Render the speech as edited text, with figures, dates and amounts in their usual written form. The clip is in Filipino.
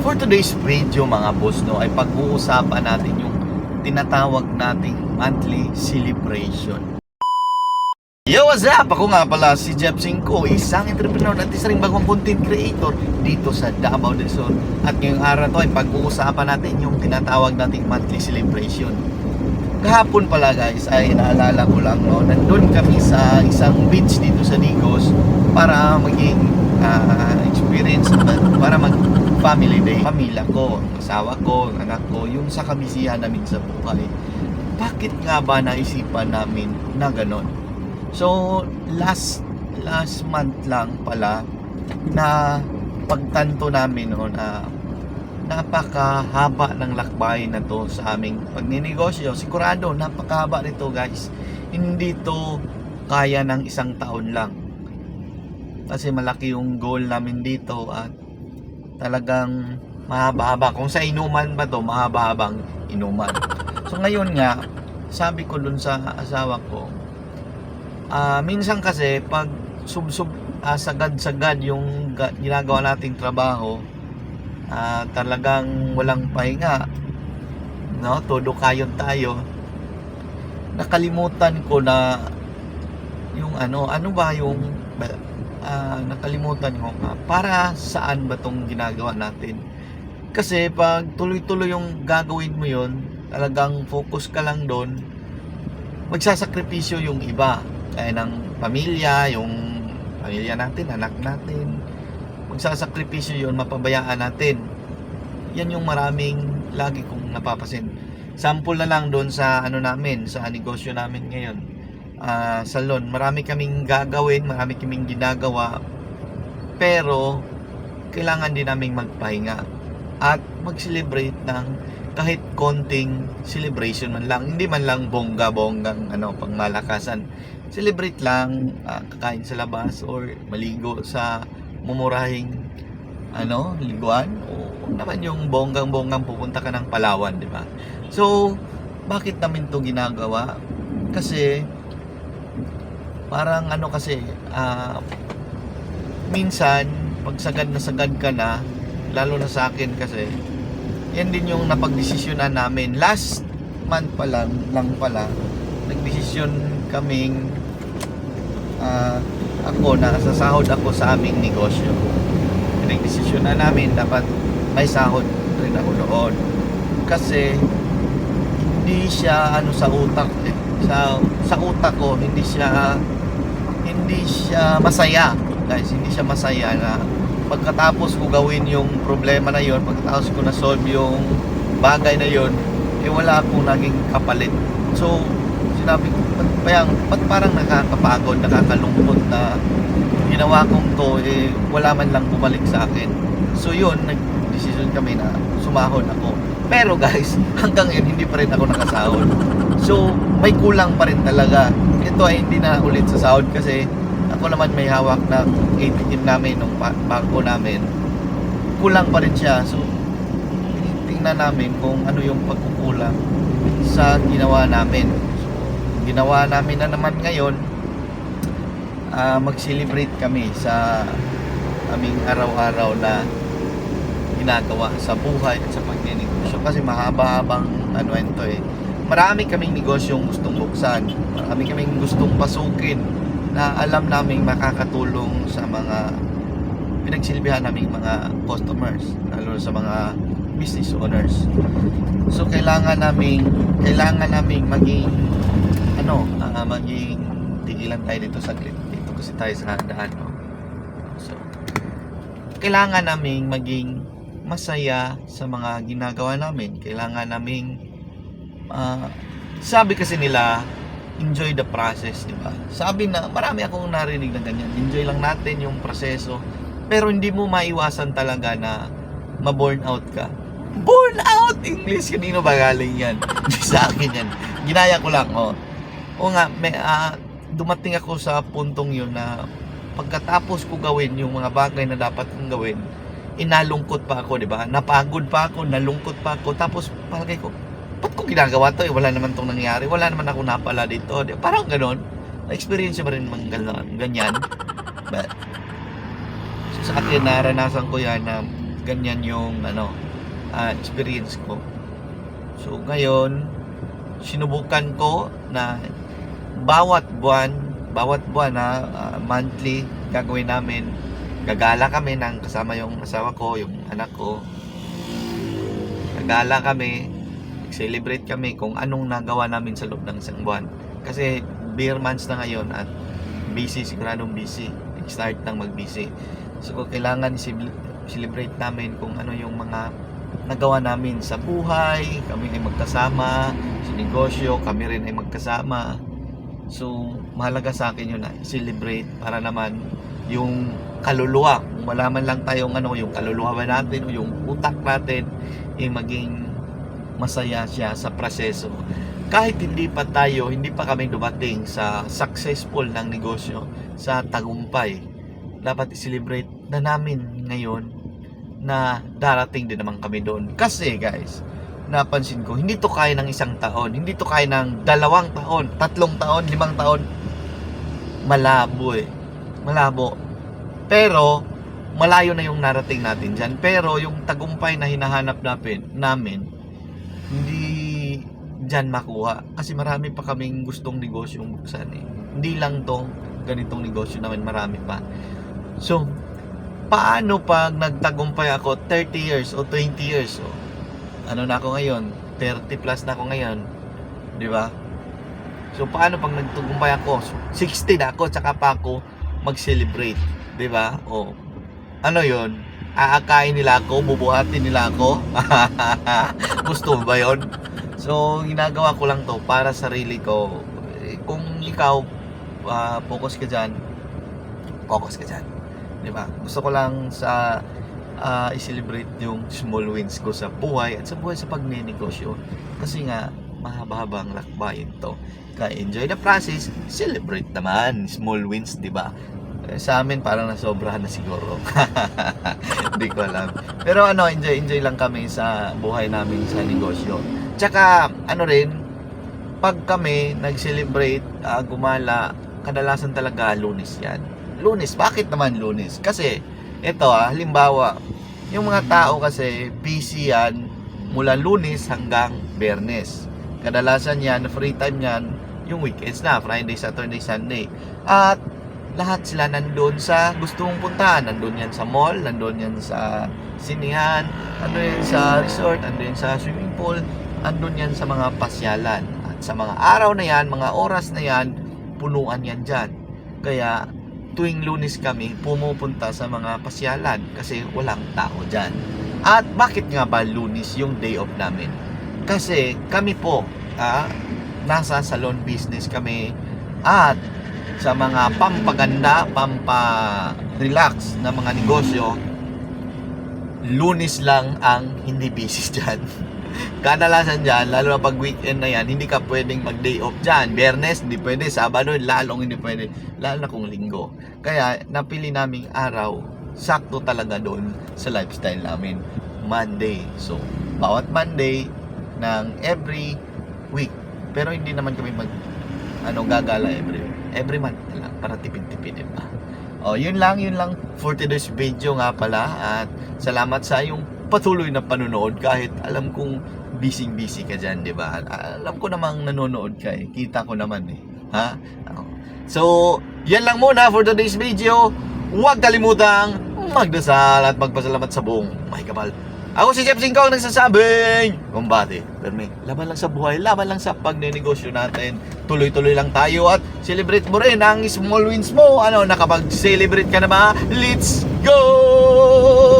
For today's video mga boss, no, ay pag-uusapan natin yung tinatawag nating monthly celebration. Yo, what's up? Ako nga pala si Jeff Cinco, isang entrepreneur at isa ring bagong content creator dito sa Davao del Sur. At ngayong araw to ay pag-uusapan natin yung tinatawag nating monthly celebration. Kahapon pala guys ay naalala ko lang, no, nandun kami sa isang beach dito sa Digos para maging experience, para mag family day. Pamilya ko, asawa ko, anak ko, yung sa kabisihan namin sa buhay. Bakit nga ba naisipan namin na ganon? So last month lang pala na pagtanto namin, no, na napakahaba ng lakbay na to sa aming pagninegosyo. Sigurado napakahaba nito guys. Hindi to kaya ng isang taon lang, kasi malaki yung goal namin dito at talagang mahaba-haba. Kung sa inuman ba to, mahaba-habang inuman. So ngayon nga, sabi ko dun sa asawa ko, minsan kasi pag sagad-sagad yung ginagawa nating trabaho, talagang walang pahinga, no? Todo kayon tayo. Nakalimutan ko na yung ano ba yung nakalimutan ko para saan ba tong ginagawa natin. Kasi pag tuloy-tuloy yung gagawin mo yon, talagang focus ka lang doon, magsasakripisyo yung iba, kaya ng pamilya, yung pamilya natin, anak natin, magsasakripisyo yon, mapabayaan natin. Yan yung maraming lagi kong napapasin. Sample na lang doon sa namin, sa negosyo namin ngayon, salon. Marami kaming gagawin, marami kaming ginagawa, pero kailangan din naming magpahinga at mag-celebrate ng kahit konting celebration man lang, hindi man lang bongga-bonggang pangmalakasan. Celebrate lang, kakain sa labas or maligo sa mumurahing liguan, o naman yung bonggang-bonggang pupunta ka ng Palawan, di ba? So bakit namin to ginagawa? Kasi parang minsan pag sagad na sagad ka na, lalo na sa akin kasi yan din yung napagdesisyonan namin. Last month pa lang pala nagdesisyon kaming ako na sasahod ako sa aming negosyo. Nagdesisyon na namin dapat may sahod rin ako doon, kasi hindi siya sa utak sa utak ko, hindi siya masaya guys. Hindi siya masaya na pagkatapos ko gawin yung problema na yon, pagkatapos ko na-solve yung bagay na yon, wala akong naging kapalit. So sinabi ko, ba't parang nakakapagod, nakakalungkot na ginawa kong to, wala man lang bumalik sa akin. So yun, nag-decision kami na sumahod ako. Pero guys, hanggang ngayon hindi pa rin ako nakasahod. So may kulang pa rin talaga. Ito ay hindi na ulit sa sahod, kasi ako naman may hawak ng ATM namin, ng bangko namin. Kulang pa rin siya. So tingnan namin kung ano yung pagkukulang sa ginawa namin. So, ginawa namin na naman ngayon, mag-celebrate kami sa aming araw-araw na ginagawa sa buhay at sa pagninegosyo. Kasi mahaba-habang ito marami kaming negosyong gustong buksan, marami kaming gustong pasukin na alam naming makakatulong sa mga pinagsilbihan naming mga customers, lalo sa mga business owners. So kailangan naming maging maging tigilan tayo dito saglit. Dito kasi tayo sa daan, no? So kailangan naming maging masaya sa mga ginagawa namin. Kailangan naming sabi kasi nila, enjoy the process, di ba? Sabi na, marami akong narinig na ganyan, enjoy lang natin yung proseso, pero hindi mo maiwasan talaga na ma-burn out ka. Burn out! English, kanino ba galing yan? Hindi sa akin yan. Ginaya ko lang, o nga, dumating ako sa puntong yun na pagkatapos ko gawin yung mga bagay na dapat kong gawin, inalungkot pa ako, di ba? Napagod pa ako, nalungkot pa ako, tapos palagay ko, ba't ko ginagawa to? Wala naman tong nangyari, wala naman ako napala dito. Parang ganon. Na-experience ba rin mga ganyan? But sa akin, naranasan ko yan na ganyan yung experience ko. So ngayon, sinubukan ko na bawat buwan na monthly gagawin namin, gagala kami ng kasama yung asawa ko, yung anak ko. Gagala kami, celebrate kami kung anong nagawa namin sa loob ng isang buwan. Kasi beer months na ngayon at busy, siguradong busy. Start nang mag-busy. So kailangan celebrate namin kung ano yung mga nagawa namin sa buhay, kami ay magkasama, sa negosyo, kami rin ay magkasama. So, mahalaga sa akin yun na celebrate para naman yung kaluluwa, kung malaman lang tayong yung kaluluwa ba natin o yung utak natin ay maging masaya siya sa proseso. Kahit hindi pa kami dumating sa successful ng negosyo, sa tagumpay, dapat i-celebrate na namin ngayon na darating din naman kami doon. Kasi guys, napansin ko, hindi to kaya ng 1 taon, hindi to kaya ng 2 taon, 3 taon, 5 taon. Malabo. Pero malayo na yung narating natin dyan. Pero yung tagumpay na hinahanap namin, hindi dyan makuha. Kasi marami pa kaming gustong negosyong buksan eh. Hindi lang tong ganitong negosyo namin, marami pa. So, paano pag nagtagumpay ako 30 years o 20 years? O, na ako ngayon? 30 plus na ako ngayon. Di ba? So, paano pag nagtagumpay ako? 60 na ako, tsaka pa ako mag-celebrate. Di ba? O, yun? Aakain nila ako? Bubuhatin nila ako? Gusto mo ba yun? So, ginagawa ko lang to para sarili ko. Kung ikaw, focus ka dyan. Diba? Gusto ko lang i-celebrate yung small wins ko sa buhay at sa pagnenegosyo. Kasi nga, mahaba-habang lakbayin to. Kaya enjoy the process, celebrate naman small wins, diba? Sa amin parang nasobrahan na siguro. Hindi ko alam. Pero enjoy lang kami sa buhay namin sa negosyo. Tsaka pag kami nag-celebrate, gumala, kadalasan talaga Lunes yan. Lunes, bakit naman Lunes? Kasi ito halimbawa, yung mga tao kasi busy yan mula Lunes hanggang Biyernes. Kadalasan yan, free time yan yung weekends na, Friday, Saturday, Sunday. At lahat sila nandun sa gusto mong puntahan. Nandun yan sa mall, nandun yan sa sinihan, nandun yan sa resort, nandun yan sa swimming pool, nandun yan sa mga pasyalan. At sa mga araw na yan, mga oras na yan, punuan yan dyan. Kaya tuwing Lunes kami pumupunta sa mga pasyalan kasi walang tao dyan. At bakit nga ba Lunes yung day off namin? Kasi kami po nasa salon business kami at sa mga pampaganda, pampa-relax na mga negosyo, Lunes lang ang hindi busy dyan. Kadalasan dyan, lalo na pag weekend na yan, hindi ka pwedeng mag-day off dyan. Biyernes, hindi pwede. Sabado, lalong hindi pwede. Lalo na kung linggo. Kaya, napili naming araw, sakto talaga doon sa lifestyle namin. Monday. So, bawat Monday ng every week. Pero hindi naman kami gagala every month na lang para tipid-tipidin pa. Yun lang for today's video nga pala. At salamat sa iyong patuloy na panonood kahit alam kong busy ka dyan, di ba? Alam ko namang nanonood ka eh. Kita ko naman eh. Ha? So, yan lang muna for today's video. Huwag kalimutang magdasal at magpasalamat sa buong may kapal. Ako si Chef Singkong nagsasabing, kumbate, perme, laban lang sa buhay, laban lang sa pagnenegosyo natin. Tuloy-tuloy lang tayo at celebrate mo rin ang small wins mo. Nakapag-celebrate ka na ba? Let's go!